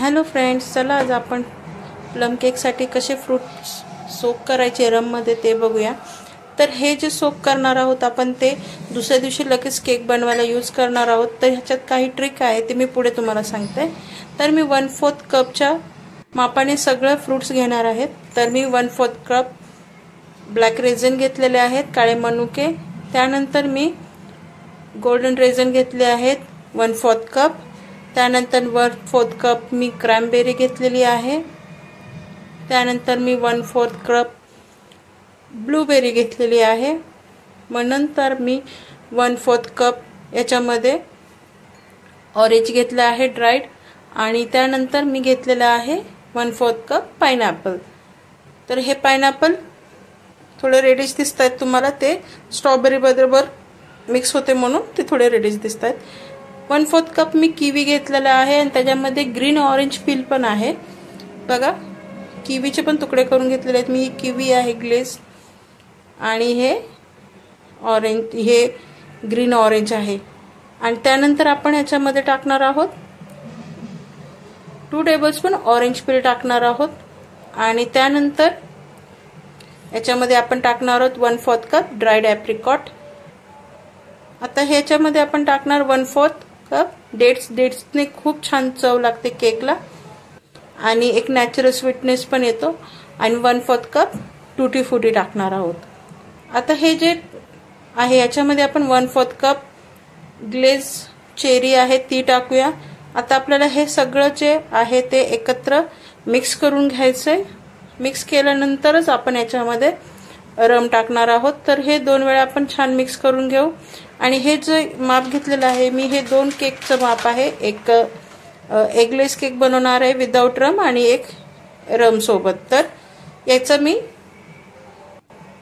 Hello friends, चला आज आपण प्लम केकसाठी कसे फ्रूट्स सोक करायचे रममध्ये ते बघूया। तर हे जे सोक करणार आहोत आपण ते दुसऱ्या दिवशी लगेच केक बनवायला यूज करणार आहोत। तर ह्याच्यात काही ट्रिक आहे ते मी पुढे तुम्हाला सांगते। तर मी 1/4 कपच्या मापाने सगळे फ्रूट्स घेणार आहेत। तर मी 1/4 कप ब्लॅक रेझन घेतलेले आहेत, काळे मनुके। त्यानंतर मी गोल्डन रेझन घेतले आहेत 1/4 कप। त्यानंतर 1/4 कप मी क्रॅनबेरी घेतलेली आहे। त्यानंतर मी 1/4 कप ब्लूबेरी घेतलेली आहे। मग नंतर मी 1/4 कप याच्यामध्ये ऑरेंज घेतले आहे ड्राईड। आणि त्यानंतर मी घेतलेला आहे 1/4 कप पाइनएपल। तर हे पाइनएपल थोडे रेडिश दिसतात तुम्हाला, ते स्ट्रॉबेरी बरोबर मिक्स होते म्हणून ते थोडे रेडिश दिसतात। 1/4 कप मी किवी घेतलेला आहे आणि त्याच्यामध्ये ग्रीन ऑरेंज पील पण आहे बघा। किवीचे पण तुकडे करून घेतलेले आहेत मी। किवी आहे ग्लेज आणि हे ऑरेंज, हे ग्रीन ऑरेंज आहे। आणि त्यानंतर आपण याच्यामध्ये टाकणार आहोत 2 टेबलस्पून ऑरेंज पील टाकणार आहोत। आणि त्यानंतर याच्यामध्ये आपण टाकणार आहोत 1/4 कप ड्राईड ॲप्रिकॉट। आता ह्याच्यामध्ये आपण टाकणार 1/4 कप डेट्स। डेट्सने खूप छान चव लागते केकला आणि एक नॅचरल स्वीटनेस पण येतो। आणि 1/4 कप टूटी फ्रुटी टाकणार आहोत। आता हे जे आहे याच्यामध्ये आपण 1/4 कप ग्लेज चेरी आहे ती टाकूया। आता आपल्याला हे सगळं जे आहे ते एकत्र मिक्स करून घ्यायचंय। मिक्स केल्यानंतरच आपण याच्यामध्ये रम टाकणार आहोत। तर हे 2 वेळा आपण छान मिक्स करून घेऊ। आणि हे जे माप घेतलेलं आहे मी, हे 2 केकचं माप आहे। एक एगलेस केक बनवणार आहे विदाउट रम आणि एक रम सोबत। तर याचं मी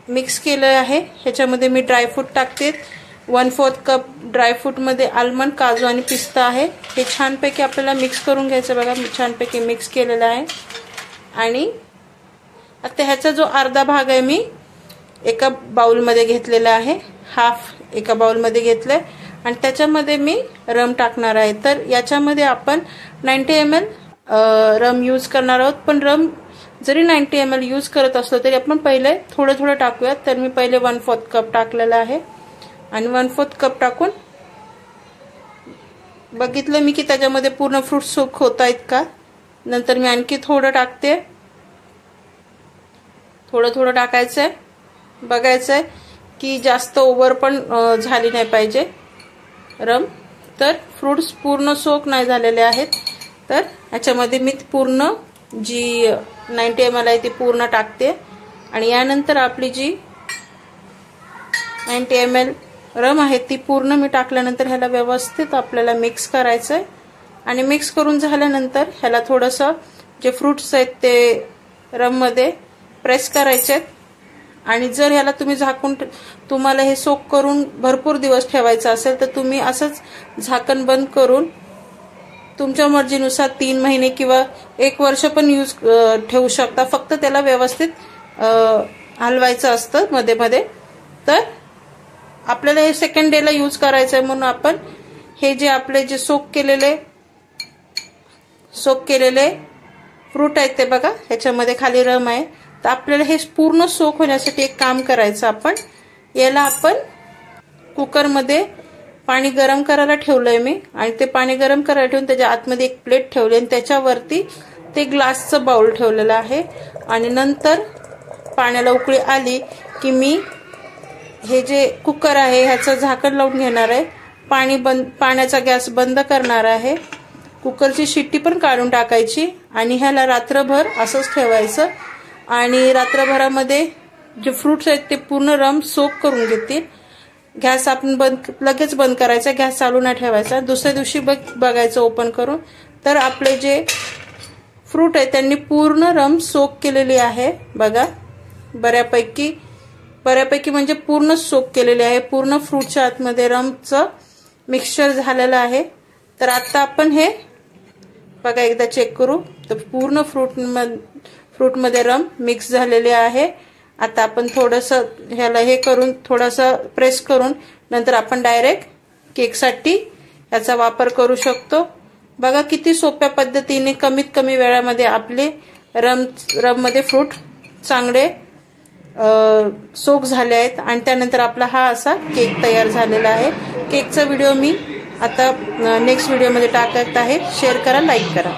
मिक्स केलं आहे। ह्याच्यामध्ये मी ड्रायफ्रूट टाकते। 1/4 कप ड्रायफ्रूट मध्ये आल्मंड, काजू आणि पिस्ता आहे। हे छानपैकी आपल्याला मिक्स करून घ्यायचं बघा। मी छानपैकी मिक्स केलेलं आहे। आणि आता ह्याचा जो अर्धा भाग आहे मी एका बाउलमध्ये घेतलेला आहे, हाफ एका बाउलमध्ये घेतलंय आणि त्याच्यामध्ये मी रम टाकणार आहे। तर याच्यामध्ये आपण 90 ml रम यूज करणार आहोत। पण रम जरी 90 ml यूज करत असलो तरी आपण पहिले थोडं थोडं टाकूयात। तर मी पहिले 1/4 कप टाकलेला आहे आणि 1/4 कप टाकून बघितलं मी की त्याच्यामध्ये पूर्ण फ्रूट सोक होत आहेत का। नंतर मी आणखी थोडं टाकते। थोडं थोडं टाकायचंय, बघायचंय की जास्त ओव्हर पण झाली नाही पाहिजे रम। तर फ्रूट्स पूर्ण सोक नाही झालेले आहेत। तर याच्यामध्ये मी पूर्ण जी 90 ml आहे ती पूर्ण टाकते। आणि यानंतर आपली जी 90 ml रम आहे ती पूर्ण मी टाकल्यानंतर ह्याला व्यवस्थित आपल्याला मिक्स करायचंय। आणि मिक्स करून झाल्यानंतर ह्याला थोडंसं जे फ्रूट्स आहेत ते रम मध्ये प्रेस करायचे। आणि जर ह्याला तुम्ही झाकून, तुम्हाला हे सोक करून भरपूर दिवस ठेवायचं असेल तर तुम्ही असंच झाकण बंद करून तुमच्या मर्जीनुसार 3 महिने किंवा 1 वर्ष पण यूज ठेवू शकता। फक्त त्याला व्यवस्थित हलवायचं असतं मध्ये मध्ये। तर आपल्याला हे सेकंड डे ला यूज करायचं आहे म्हणून आपण हे जे आपले जे सोक केलेले फ्रूट आहेत ते बघा, ह्याच्यामध्ये खाली रम आहे। तर आपल्याला हे पूर्ण सोक होण्यासाठी एक काम करायचं, आपण याला आपण कुकरमध्ये पाणी गरम करायला ठेवलंय मी। आणि ते पाणी गरम करायला ठेवून त्याच्या आतमध्ये एक प्लेट ठेवली आणि त्याच्यावरती ते ग्लासचं बाउल ठेवलेलं आहे। आणि नंतर पाण्याला उकळी आली की मी हे जे कुकर आहे ह्याचं झाकण लावून घेणार आहे। पाण्याचा गॅस बंद करणार आहे। कुकरची शिट्टी पण काढून टाकायची आणि ह्याला रात्रभर असंच ठेवायचं। आणि रात्रभरामध्ये जे फ्रूट्स आहेत ते पूर्ण रम सोक करून घेतील। गॅस आपण लगेच बंद करायचा, गॅस चालू नाही ठेवायचा। दुसऱ्या दिवशी बघायचं ओपन करून, तर आपले जे फ्रूट आहे त्यांनी पूर्ण रम सोक केलेली आहे बघा। बऱ्यापैकी म्हणजे पूर्ण सोक केलेले आहे। पूर्ण फ्रूटच्या आतमध्ये रमचं मिक्सचर झालेलं आहे। तर आता आपण हे बघा एकदा चेक करू, तर पूर्ण फ्रूटमध्ये रम मिक्स झालेले आहे। आता आपण थोडंसं ह्याला हे करून थोडंसं प्रेस करून नंतर आपण डायरेक्ट केकसाठी याचा वापर करू शकतो। बघा किती सोप्या पद्धतीने कमीत कमी वेळामध्ये आपले रममध्ये फ्रूट चांगले सोक झाले आहेत आणि त्यानंतर आपला हा असा केक तयार झालेला आहे. केकचा व्हिडिओ मी आता नेक्स्ट व्हिडिओमध्ये टाकत आहे. शेअर करा, लाईक करा.